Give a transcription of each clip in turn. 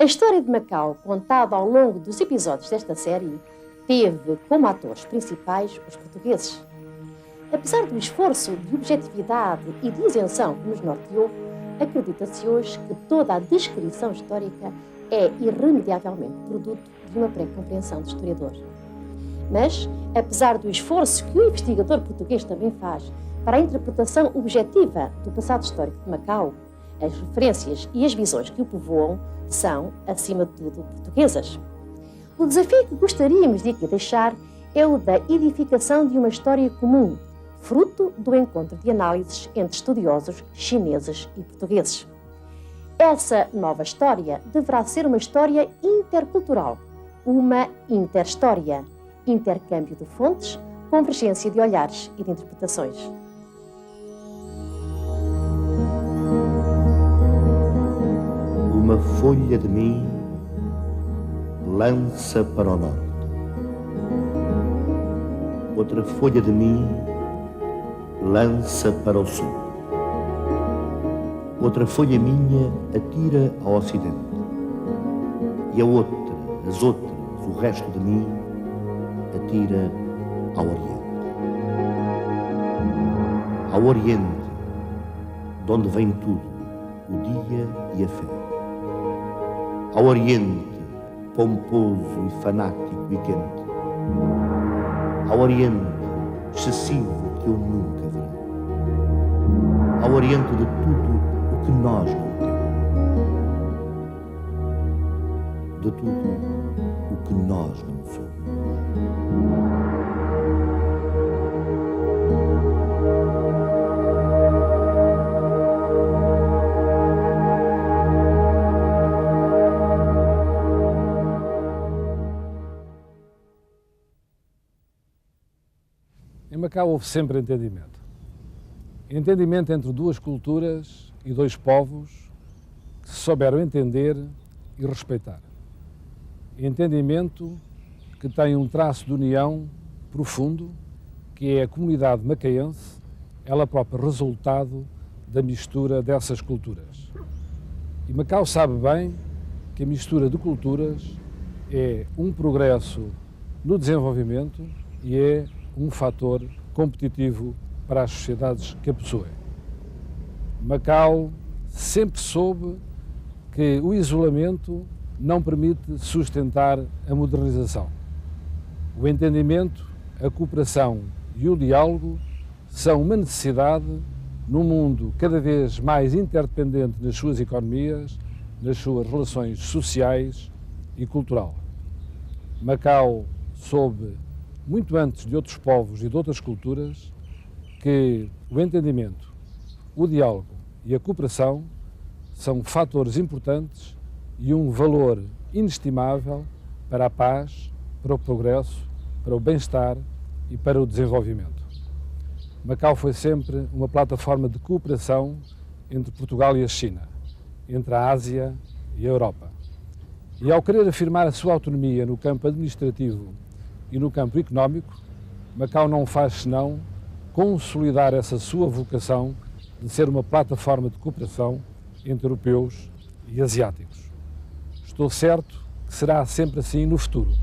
A história de Macau, contada ao longo dos episódios desta série, teve como atores principais os portugueses. Apesar do esforço de objetividade e de isenção que nos norteou, acredita-se hoje que toda a descrição histórica é irremediavelmente produto de uma pré-compreensão do historiador. Mas, apesar do esforço que o investigador português também faz para a interpretação objetiva do passado histórico de Macau, as referências e as visões que o povoam são, acima de tudo, portuguesas. O desafio que gostaríamos de aqui deixar é o da edificação de uma história comum, fruto do encontro de análises entre estudiosos chineses e portugueses. Essa nova história deverá ser uma história intercultural, uma interhistória, intercâmbio de fontes, convergência de olhares e de interpretações. Uma folha de mim lança para o norte. Outra folha de mim lança para o sul. Outra folha minha atira ao ocidente. E a outra, as outras, o resto de mim atira ao oriente. Ao oriente, de onde vem tudo, o dia e a fé. Ao oriente, pomposo e fanático e quente. Ao oriente, excessivo que eu nunca verei. Ao oriente de tudo o que nós não temos. De tudo o que nós não somos. Em Macau houve sempre entendimento. Entendimento entre duas culturas e dois povos que se souberam entender e respeitar. Entendimento que tem um traço de união profundo, que é a comunidade macaense, ela própria resultado da mistura dessas culturas. E Macau sabe bem que a mistura de culturas é um progresso no desenvolvimento e é um fator competitivo para as sociedades que a possuem. Macau sempre soube que o isolamento não permite sustentar a modernização. O entendimento, a cooperação e o diálogo são uma necessidade num mundo cada vez mais interdependente nas suas economias, nas suas relações sociais e cultural. Macau soube, muito antes de outros povos e de outras culturas, que o entendimento, o diálogo e a cooperação são fatores importantes e um valor inestimável para a paz, para o progresso, para o bem-estar e para o desenvolvimento. Macau foi sempre uma plataforma de cooperação entre Portugal e a China, entre a Ásia e a Europa. E ao querer afirmar a sua autonomia no campo administrativo e no campo económico, Macau não faz senão consolidar essa sua vocação de ser uma plataforma de cooperação entre europeus e asiáticos. Estou certo que será sempre assim no futuro,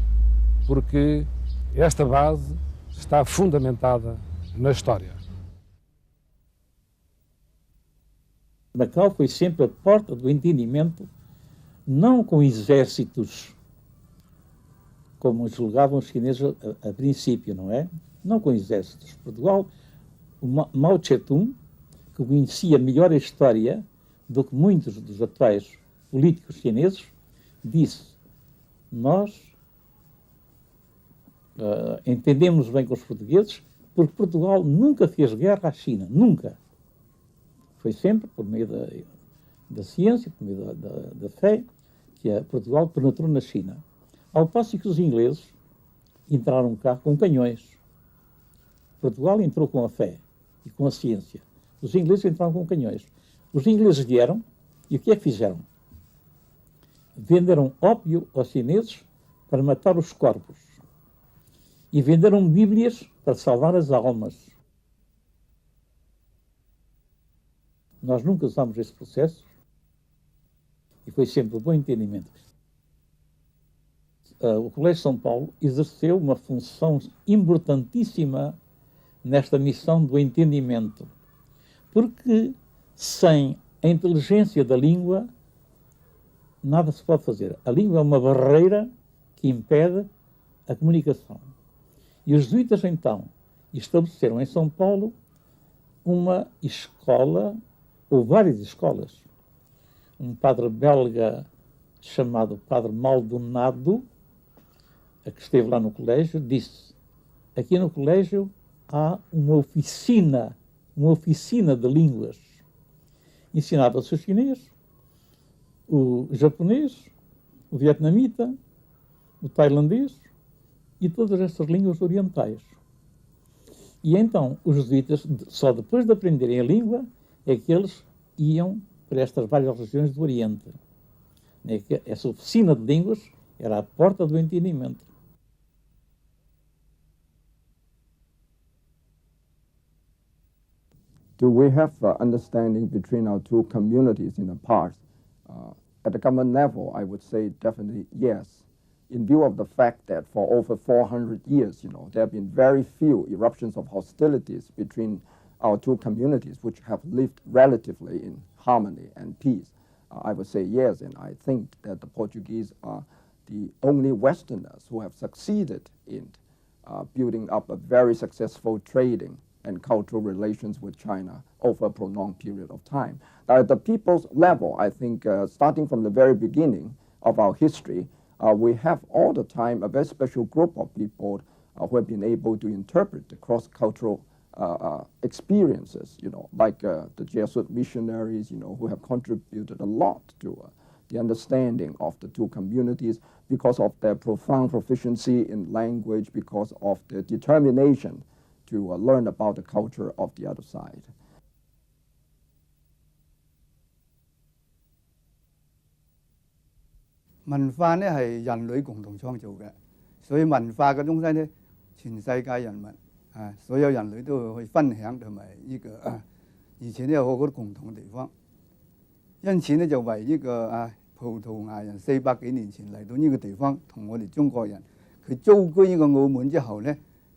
porque esta base está fundamentada na história. Macau foi sempre a porta do entendimento, não com exércitos, como julgavam os chineses a princípio, não é? Não com exércitos. Portugal, o Mao Tse-tung, que conhecia melhor a história do que muitos dos atuais políticos chineses, disse: nós entendemos bem com os portugueses, porque Portugal nunca fez guerra à China, nunca. Foi sempre por meio da ciência, por meio da fé, que Portugal penetrou na China. Ao passo que os ingleses entraram cá com canhões. Portugal entrou com a fé e com a ciência. Os ingleses entraram com canhões. Os ingleses vieram e o que é que fizeram? Venderam ópio aos chineses para matar os corpos. E venderam bíblias para salvar as almas. Nós nunca usámos esse processo e foi sempre um bom entendimento. o Colégio de São Paulo exerceu uma função importantíssima nesta missão do entendimento, porque sem a inteligência da língua nada se pode fazer. A língua é uma barreira que impede a comunicação. E os jesuítas, então, estabeleceram em São Paulo uma escola, ou várias escolas. Um padre belga chamado Padre Maldonado, que esteve lá no colégio, disse: aqui no colégio há uma oficina de línguas. Ensinava-se o chinês, o japonês, o vietnamita, o tailandês e todas estas línguas orientais. E então os jesuítas, só depois de aprenderem a língua, é que eles iam para estas várias regiões do Oriente. É que essa oficina de línguas era a porta do entendimento. Do we have understanding between our two communities in the past? At the government level, I would say definitely yes. In view of the fact that for over 400 years, there have been very few eruptions of hostilities between our two communities, which have lived relatively in harmony and peace. I would say yes, and I think that the Portuguese are the only Westerners who have succeeded in building up a very successful trading and cultural relations with China over a prolonged period of time. Now, at the people's level, I think starting from the very beginning of our history, we have all the time a very special group of people who have been able to interpret the cross-cultural experiences, like the Jesuit missionaries, who have contributed a lot to the understanding of the two communities because of their profound proficiency in language, because of their determination to learn about the culture of the other side. Văn化呢係人類共同創造嘅，所以文化嘅東西呢，全世界人民所有人類都會去分享同埋呢個而且呢有好多共同嘅地方。因此呢就為呢個葡萄牙人400幾年前嚟到呢個地方，同我哋中國人佢租居呢個澳門之後呢，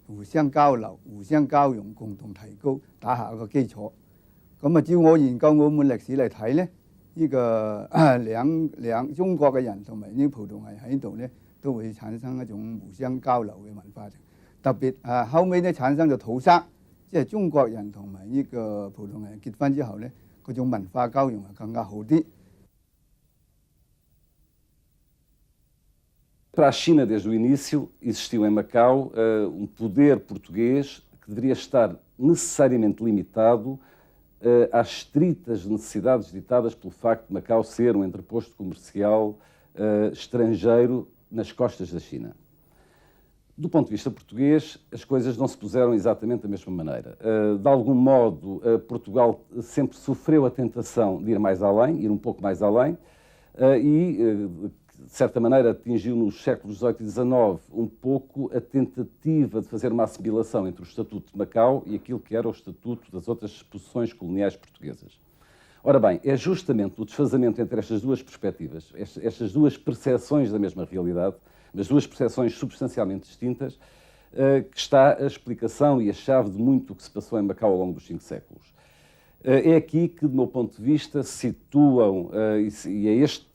互相交流、互相交融，共同提高，打下一個基礎。咁照我研究澳門歷史嚟睇呢，呢個兩中國嘅人同埋呢葡萄牙人喺度呢，都會產生一種互相交流嘅文化。特別後尾呢產生咗土塞，即係中國人同埋呢個葡萄牙人結婚之後呢，嗰種文化交融係更加好啲。Para a China, desde o início, existiu em Macau um poder português que deveria estar necessariamente limitado às estritas necessidades ditadas pelo facto de Macau ser um entreposto comercial estrangeiro nas costas da China. Do ponto de vista português, as coisas não se puseram exatamente da mesma maneira. De algum modo, Portugal sempre sofreu a tentação de ir mais além, ir um pouco mais além, e de certa maneira atingiu nos séculos XVIII e XIX um pouco a tentativa de fazer uma assimilação entre o Estatuto de Macau e aquilo que era o Estatuto das outras possessões coloniais portuguesas. Ora bem, é justamente o desfazamento entre estas duas perspectivas, estas duas percepções da mesma realidade, mas duas percepções substancialmente distintas, que está a explicação e a chave de muito do que se passou em Macau ao longo dos 5 séculos. É aqui que, do meu ponto de vista, se situam, e é este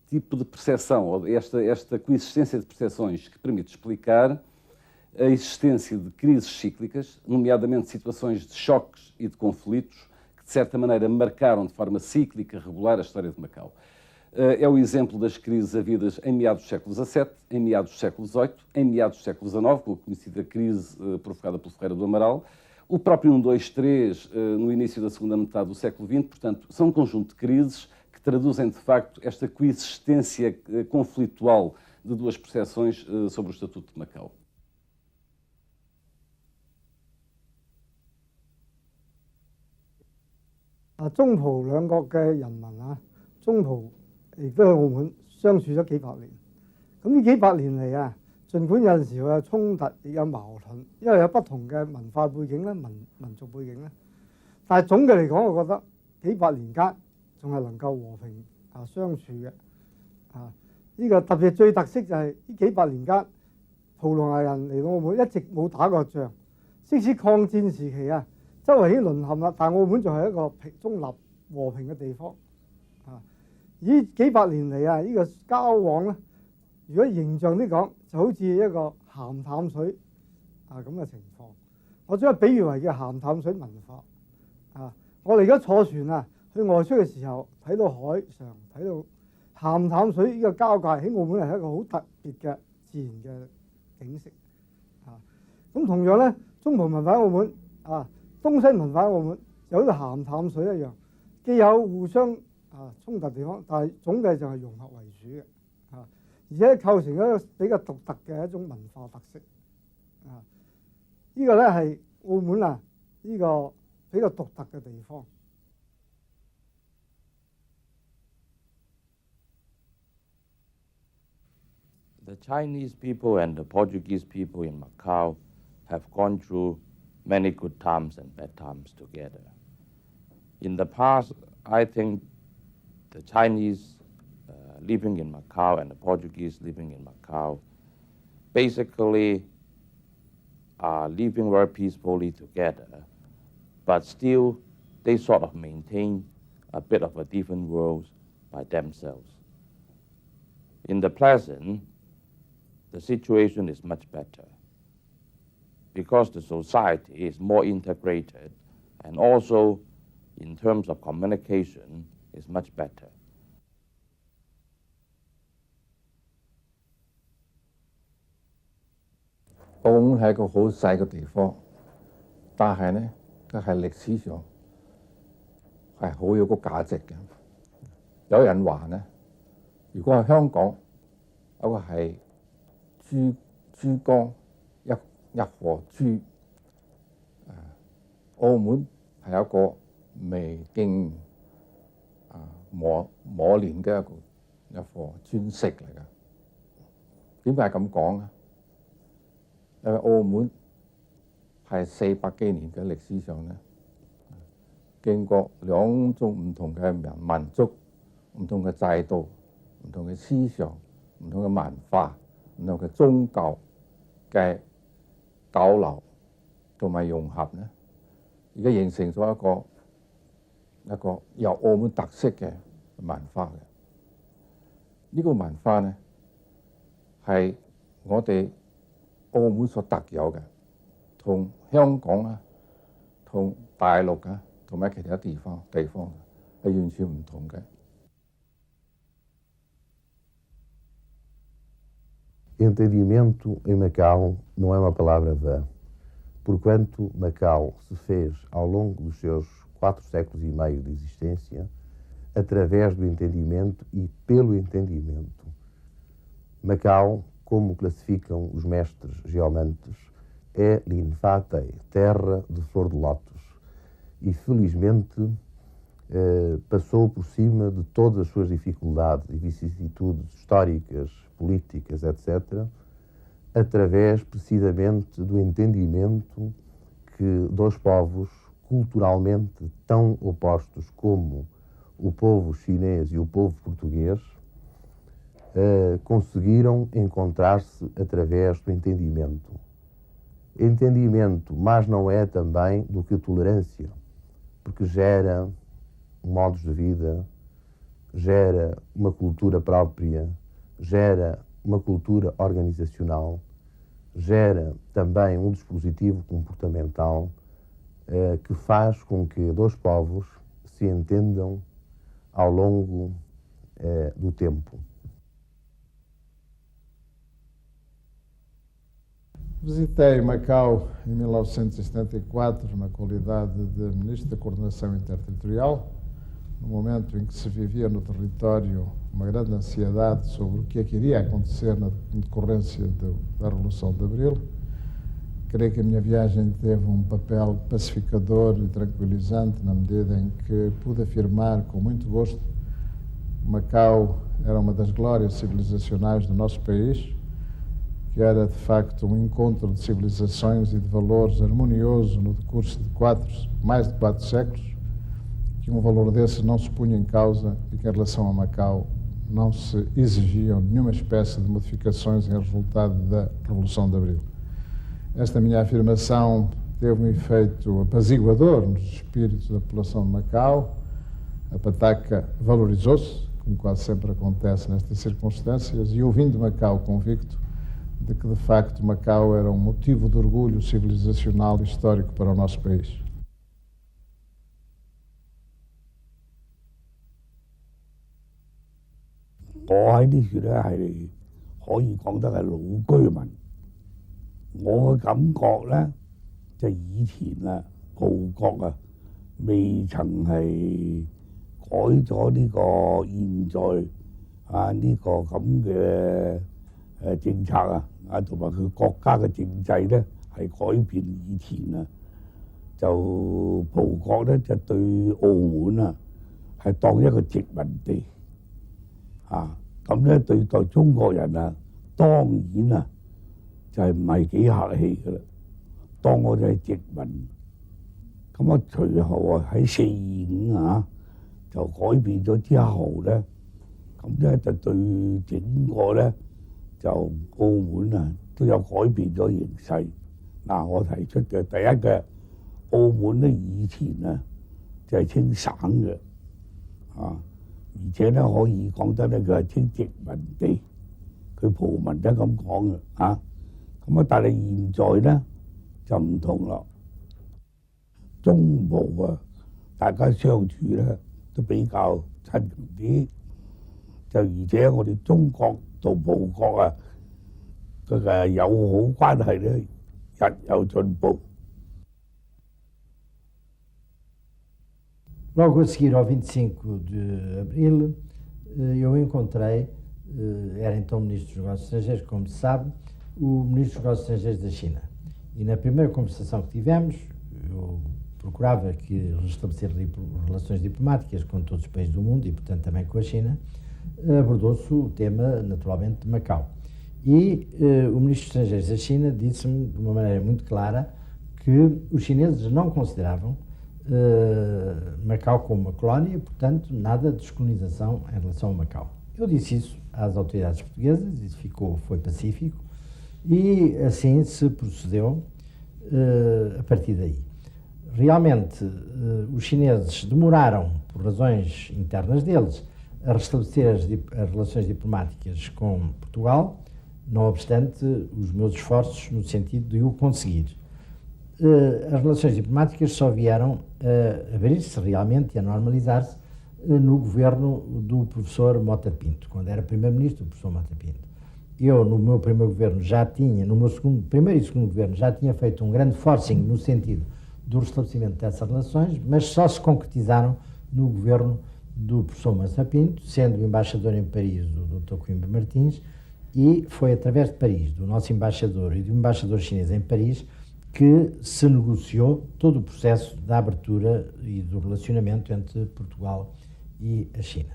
tipo de percepção, ou esta coexistência de percepções que permite explicar a existência de crises cíclicas, nomeadamente situações de choques e de conflitos, que de certa maneira marcaram de forma cíclica, regular, a história de Macau. É o exemplo das crises havidas em meados do século XVII, em meados do século XVIII, em meados do século XIX, com a conhecida crise provocada pelo Ferreira do Amaral, o próprio 1, 2, 3 no início da segunda metade do século XX. Portanto, são um conjunto de crises que traduzem, de facto, esta coexistência conflitual de duas percepções sobre o Estatuto de Macau. À, 中葡兩國嘅人民中葡亦都喺澳門相處咗幾百年。咁呢幾百年嚟儘管有陣時會有衝突，亦有矛盾，因為有不同嘅文化背景咧、民族背景咧。但係總嘅嚟講，我覺得幾百年間仲係能夠和平相處嘅。呢個特別最特色就係呢幾百年間，葡萄牙人嚟到澳門一直冇打過仗，即使抗戰時期啊，周圍已經淪陷啦，但澳門仲係一個中立和平嘅地方。呢幾百年嚟啊，呢個交往咧，如果形象啲講，就好似一個鹹淡水咁嘅情況。我將佢比喻為叫鹹淡水文化。我哋而家坐船啊，去外出嘅時候，睇到海上，睇到鹹淡水呢個交界喺澳門係一個好特別嘅自然嘅景色。咁同樣咧，中葡文化喺澳門東西文化喺澳門就好似鹹淡水一樣，既有互相衝突地方，但係總體就係融合為主嘅，而且構成一個比較獨特嘅一種文化特色。呢個咧係澳門呢個比較獨特嘅地方。The Chinese people and the Portuguese people in Macau have gone through many good times and bad times together. In the past, I think the Chinese living in Macau and the Portuguese living in Macau basically are living very peacefully together, but still they sort of maintain a bit of a different world by themselves. In the present, the situation is much better because the society is more integrated and also in terms of communication is much better. 澳門係一個好細嘅地方，但係呢，佢係歷史上係好有個價值嘅。有人話呢，如果係香港，嗰個係珠江一河珠，澳門係一個未經磨練嘅一顆磚石嚟嘅。點解咁講呢？因為澳門係400幾年嘅歷史上呢，經過兩種唔同嘅民族、唔同嘅制度、唔同嘅思想、唔同嘅文化、唔同嘅宗教嘅交流同埋融合呢，而家形成咗一個有澳門特色嘅文化嘅。呢個文化呢，係我哋澳門所特有嘅，同香港同大陸同埋其他地方係完全唔同嘅。Entendimento em Macau não é uma palavra vã, porquanto Macau se fez ao longo dos seus 4 séculos e meio de existência através do entendimento e pelo entendimento. Macau, como classificam os mestres geomantes, é Linfatei, terra de flor de lótus, e felizmente passou por cima de todas as suas dificuldades e vicissitudes históricas, políticas, etc., através precisamente do entendimento que dois povos culturalmente tão opostos como o povo chinês e o povo português conseguiram encontrar-se através do entendimento. Entendimento, mas não é também do que tolerância, porque gera modos de vida, gera uma cultura própria, gera uma cultura organizacional, gera também um dispositivo comportamental que faz com que dois povos se entendam ao longo do tempo. Visitei Macau em 1974 na qualidade de Ministro da Coordenação Interterritorial, no momento em que se vivia no território uma grande ansiedade sobre o que é que iria acontecer na decorrência da Revolução de Abril. Creio que a minha viagem teve um papel pacificador e tranquilizante na medida em que pude afirmar com muito gosto que Macau era uma das glórias civilizacionais do nosso país, que era de facto um encontro de civilizações e de valores harmonioso no decurso de mais de 4 séculos, que um valor desses não se punha em causa e que em relação a Macau não se exigiam nenhuma espécie de modificações em resultado da Revolução de Abril. Esta minha afirmação teve um efeito apaziguador nos espíritos da população de Macau. A pataca valorizou-se, como quase sempre acontece nestas circunstâncias, e eu vim de Macau convicto de que, de facto, Macau era um motivo de orgulho civilizacional e histórico para o nosso país. 我喺呢處咧係可以講得係老居民。我嘅感覺咧，就以前啊，葡國啊，未曾係改咗呢個現在啊呢個咁嘅政策啊，同埋佢國家嘅政制咧係改變以前啊，就葡國咧就對澳門啊係當一個殖民地。 咁咧對待中國人啊，當然啊就係唔係幾客氣噶啦，當我哋係殖民。咁啊，隨後啊喺425就改變咗之後咧，咁咧就對整個咧就澳門啊都有改變咗形勢。嗱，我提出嘅第一嘅澳門咧以前啊就係稱省嘅而且咧可以講得咧，佢係稱殖民地，佢葡文都咁講嘅咁啊，但係現在咧就唔同啦。中葡啊，大家相處咧都比較親近啲，就而且我哋中國同葡國啊嘅友好關係咧日有進步。 Logo a seguir ao 25 de Abril, eu encontrei, era então Ministro dos Negócios Estrangeiros, como se sabe, o Ministro dos Negócios Estrangeiros da China. E na primeira conversação que tivemos, eu procurava restabelecer relações diplomáticas com todos os países do mundo e, portanto, também com a China. Abordou-se o tema, naturalmente, de Macau. E o Ministro dos Estrangeiros da China disse-me, de uma maneira muito clara, que os chineses não consideravam Macau como uma colónia, portanto, nada de descolonização em relação a Macau. Eu disse isso às autoridades portuguesas, isso foi pacífico, e assim se procedeu a partir daí. Realmente, os chineses demoraram, por razões internas deles, a restabelecer as relações diplomáticas com Portugal, não obstante os meus esforços no sentido de o conseguir. As relações diplomáticas só vieram a abrir-se realmente e a normalizar-se no governo do professor Mota Pinto, quando era primeiro-ministro do professor Mota Pinto. Eu, no meu primeiro governo, no meu primeiro e segundo governo, já tinha feito um grande forcing no sentido do restabelecimento dessas relações, mas só se concretizaram no governo do professor Mota Pinto, sendo o embaixador em Paris o Dr. Coimbra Martins, e foi através de Paris, do nosso embaixador e do embaixador chinês em Paris, que se negociou todo o processo da abertura e do relacionamento entre Portugal e a China.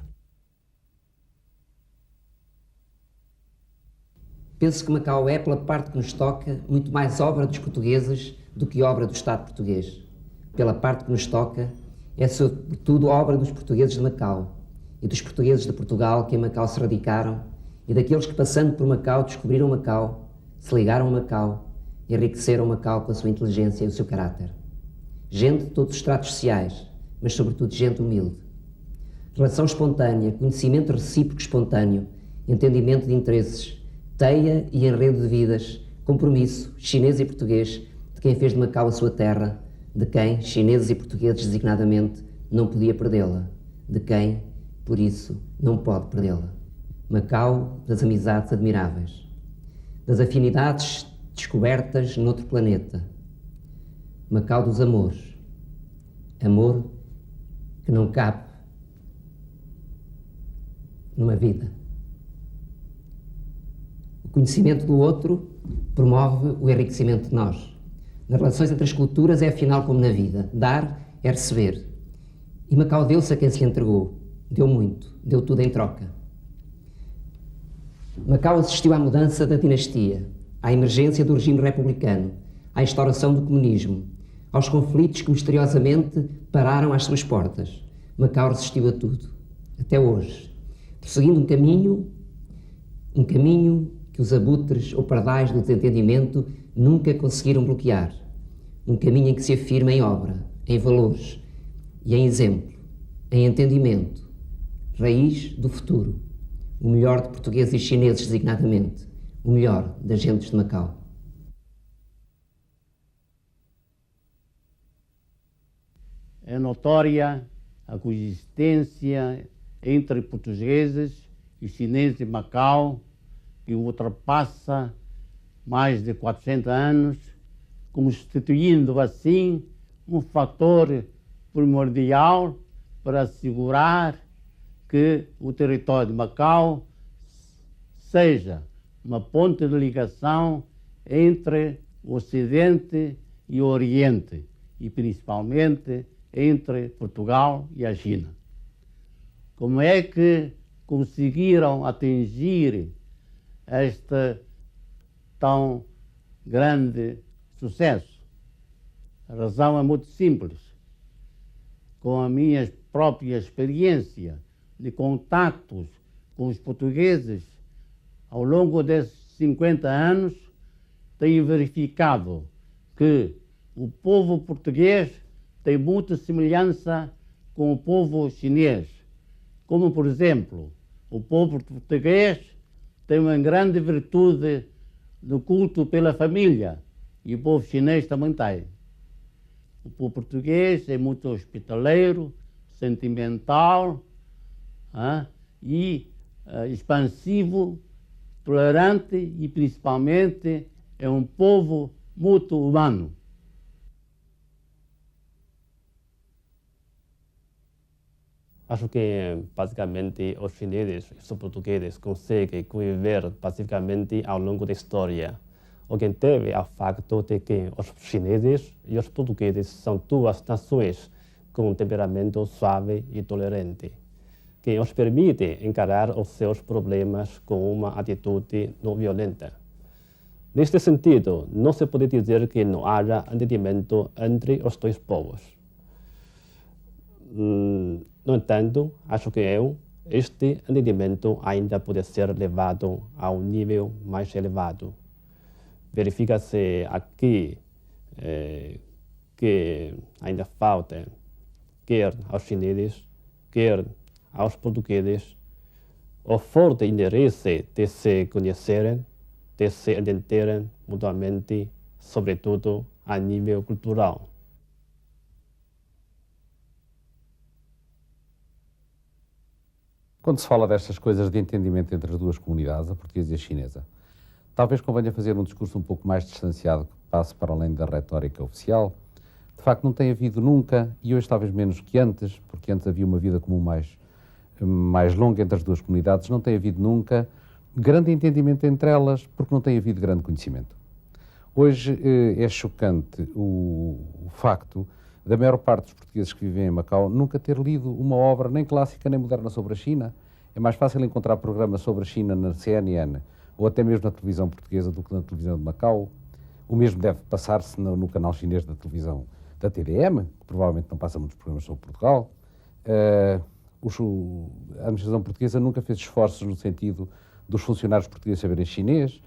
Penso que Macau é, pela parte que nos toca, muito mais obra dos portugueses do que obra do Estado português. Pela parte que nos toca, é sobretudo obra dos portugueses de Macau e dos portugueses de Portugal que em Macau se radicaram e daqueles que, passando por Macau, descobriram Macau, se ligaram a Macau, enriqueceram Macau com a sua inteligência e o seu caráter. Gente de todos os estratos sociais, mas sobretudo gente humilde. Relação espontânea, conhecimento recíproco espontâneo, entendimento de interesses, teia e enredo de vidas, compromisso, chinês e português, de quem fez de Macau a sua terra, de quem, chineses e portugueses designadamente, não podia perdê-la, de quem, por isso, não pode perdê-la. Macau das amizades admiráveis, das afinidades descobertas noutro planeta. Macau dos amores. Amor que não cabe numa vida. O conhecimento do outro promove o enriquecimento de nós. Nas relações entre as culturas é afinal como na vida. Dar é receber. E Macau deu-se a quem se entregou. Deu muito. Deu tudo em troca. Macau assistiu à mudança da dinastia, à emergência do regime republicano, à instauração do comunismo, aos conflitos que misteriosamente pararam às suas portas. Macau resistiu a tudo, até hoje. prosseguindo um caminho que os abutres ou pardais do desentendimento nunca conseguiram bloquear. Um caminho em que se afirma em obra, em valores e em exemplo, em entendimento, raiz do futuro, o melhor de portugueses e chineses designadamente, o melhor das gentes de Macau. É notória a coexistência entre portugueses e chineses de Macau, que ultrapassa mais de 400 anos, constituindo assim um fator primordial para assegurar que o território de Macau seja uma ponte de ligação entre o Ocidente e o Oriente, e principalmente entre Portugal e a China. Como é que conseguiram atingir este tão grande sucesso? A razão é muito simples. Com a minha própria experiência de contactos com os portugueses ao longo desses 50 anos, tenho verificado que o povo português tem muita semelhança com o povo chinês. Como, por exemplo, o povo português tem uma grande virtude no culto pela família, e o povo chinês também tem. O povo português é muito hospitaleiro, sentimental e expansivo, tolerante e, principalmente, é um povo muito humano. Acho que, basicamente, os chineses e os portugueses conseguem conviver pacificamente ao longo da história, o que deve ao facto de que os chineses e os portugueses são duas nações com um temperamento suave e tolerante, que os permite encarar os seus problemas com uma atitude não violenta. Neste sentido, não se pode dizer que não haja entendimento entre os dois povos. No entanto, acho que este entendimento ainda pode ser levado a um nível mais elevado. Verifica-se aqui que ainda falta, quer aos chineses, quer aos portugueses, o forte interesse de se conhecerem, de se entenderem mutuamente, sobretudo a nível cultural. Quando se fala destas coisas de entendimento entre as duas comunidades, a portuguesa e a chinesa, talvez convenha fazer um discurso um pouco mais distanciado, que passe para além da retórica oficial. De facto, não tem havido nunca, e hoje talvez menos que antes, porque antes havia uma vida comum mais longa entre as duas comunidades, não tem havido nunca grande entendimento entre elas, porque não tem havido grande conhecimento. Hoje é chocante o facto da maior parte dos portugueses que vivem em Macau nunca ter lido uma obra nem clássica nem moderna sobre a China. É mais fácil encontrar programas sobre a China na CNN ou até mesmo na televisão portuguesa do que na televisão de Macau. O mesmo deve passar-se no canal chinês da televisão da TDM, que provavelmente não passa muitos programas sobre Portugal. A administração portuguesa nunca fez esforços no sentido dos funcionários portugueses saberem chinês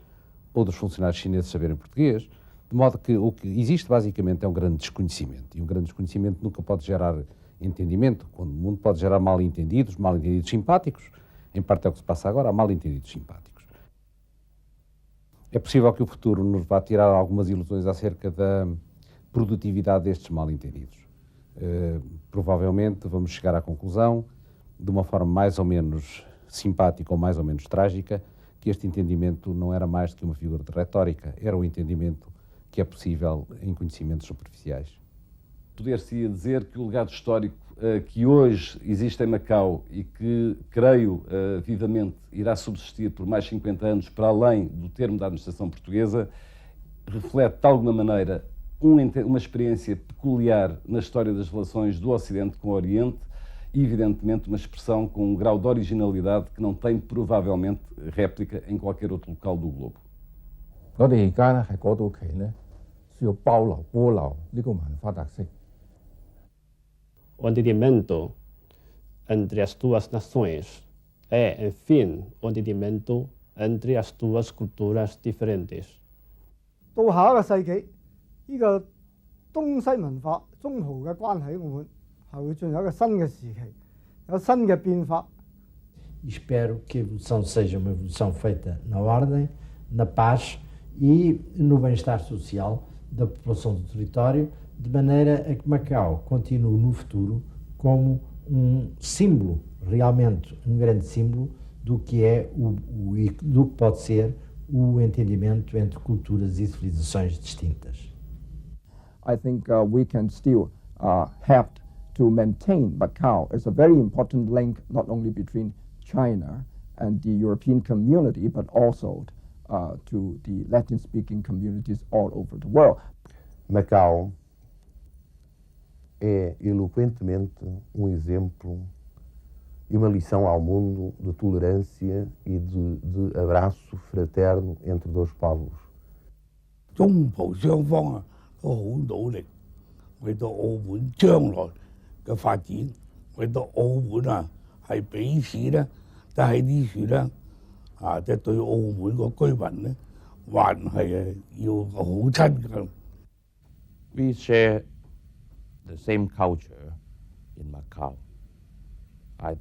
ou dos funcionários chineses saberem português, de modo que o que existe basicamente é um grande desconhecimento, e um grande desconhecimento nunca pode gerar entendimento, quando o mundo pode gerar mal-entendidos simpáticos, em parte é o que se passa agora, há mal-entendidos simpáticos. É possível que o futuro nos vá tirar algumas ilusões acerca da produtividade destes mal-entendidos. Provavelmente vamos chegar à conclusão, de uma forma mais ou menos simpática ou mais ou menos trágica, que este entendimento não era mais do que uma figura de retórica, era o entendimento que é possível em conhecimentos superficiais. Poder-se dizer que o legado histórico que hoje existe em Macau e que, creio vivamente, irá subsistir por mais 50 anos para além do termo da administração portuguesa, reflete de alguma maneira uma experiência peculiar na história das relações do Ocidente com o Oriente e, evidentemente, uma expressão com um grau de originalidade que não tem, provavelmente, réplica em qualquer outro local do globo. 我哋而家咧係過渡期咧，需要保留呢個文化特色。O entendimento entre as duas nações é, enfim, o entendimento entre as duas culturas diferentes. 到下一個世紀，呢、個東西文化中葡嘅關係，澳門係會進入一個新嘅時期，有新嘅變化。Espero que a evolução seja uma evolução feita na ordem, na paz e no bem-estar social da população do território, de maneira a que Macau continue no futuro como símbolo, realmente grande símbolo do que é do que pode ser o entendimento entre culturas e civilizações distintas. I think we can still have to maintain Macau as a very important link not only between China and the European community, but also to the Latin-speaking communities all over the world. Macau é eloquentemente exemplo e uma lição ao mundo de tolerância e de abraço fraterno entre dois povos. 中葡雙方啊都好努力，為到澳門將來嘅發展，為到澳門啊係彼此咧，就喺呢處咧即係對澳門個居民咧，還係要好親近。We share the same culture in Macau.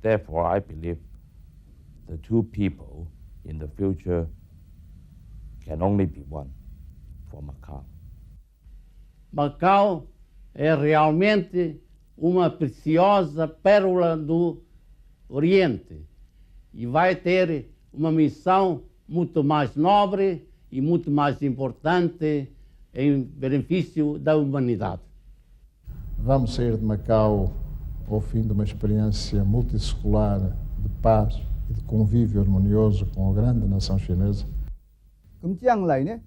Therefore, I believe the two people in the future can only be one for Macau. Macau é realmente uma preciosa pérola do Oriente e vai ter uma missão muito mais nobre e muito mais importante em benefício da humanidade. Vamos sair de Macau ao fim de uma experiência multissecular de paz e de convívio harmonioso com a grande nação chinesa. 咁將來呢？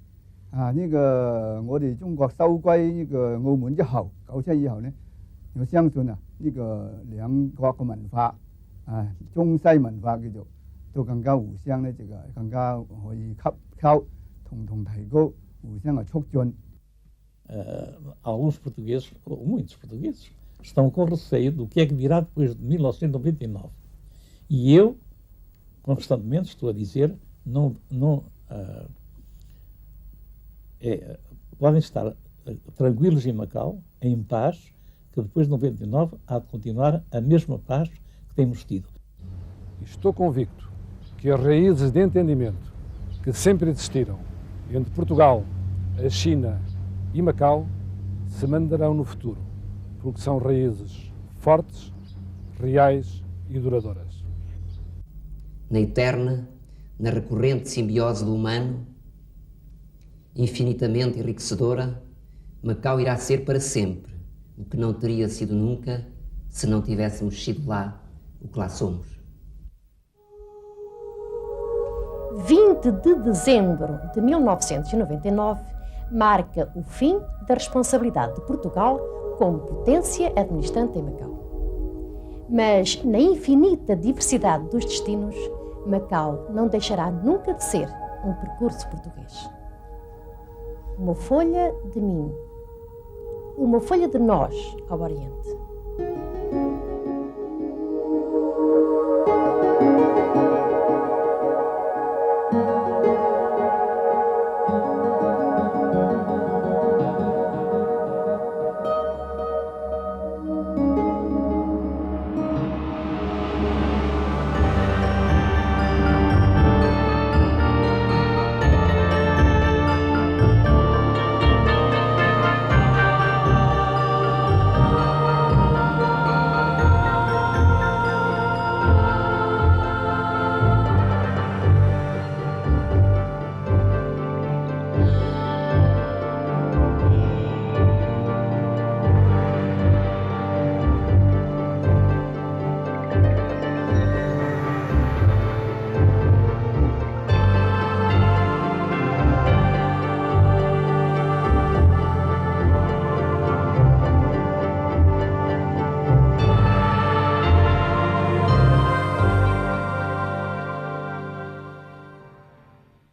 呢個我哋中國收歸呢個澳門之後，97以後呢，我相信呢個兩國嘅文化中西文化叫做都更加互相呢，這個更加可以吸收同提高，互相促進。Alguns portugueses, ou muitos portugueses, estão com receio do que é que virá depois de 1999. E eu, constantemente, estou a dizer, podem estar tranquilos em Macau, em paz, que depois de 99 há de continuar a mesma paz que temos tido. Estou convicto que as raízes de entendimento que sempre existiram entre Portugal, a China e Macau se manterão no futuro, porque são raízes fortes, reais e duradouras. Na eterna, na recorrente simbiose do humano, infinitamente enriquecedora, Macau irá ser para sempre o que não teria sido nunca se não tivéssemos sido lá o que lá somos. 20 de dezembro de 1999 marca o fim da responsabilidade de Portugal como potência administrante em Macau. Mas, na infinita diversidade dos destinos, Macau não deixará nunca de ser um percurso português. Uma folha de mim, uma folha de nós ao Oriente.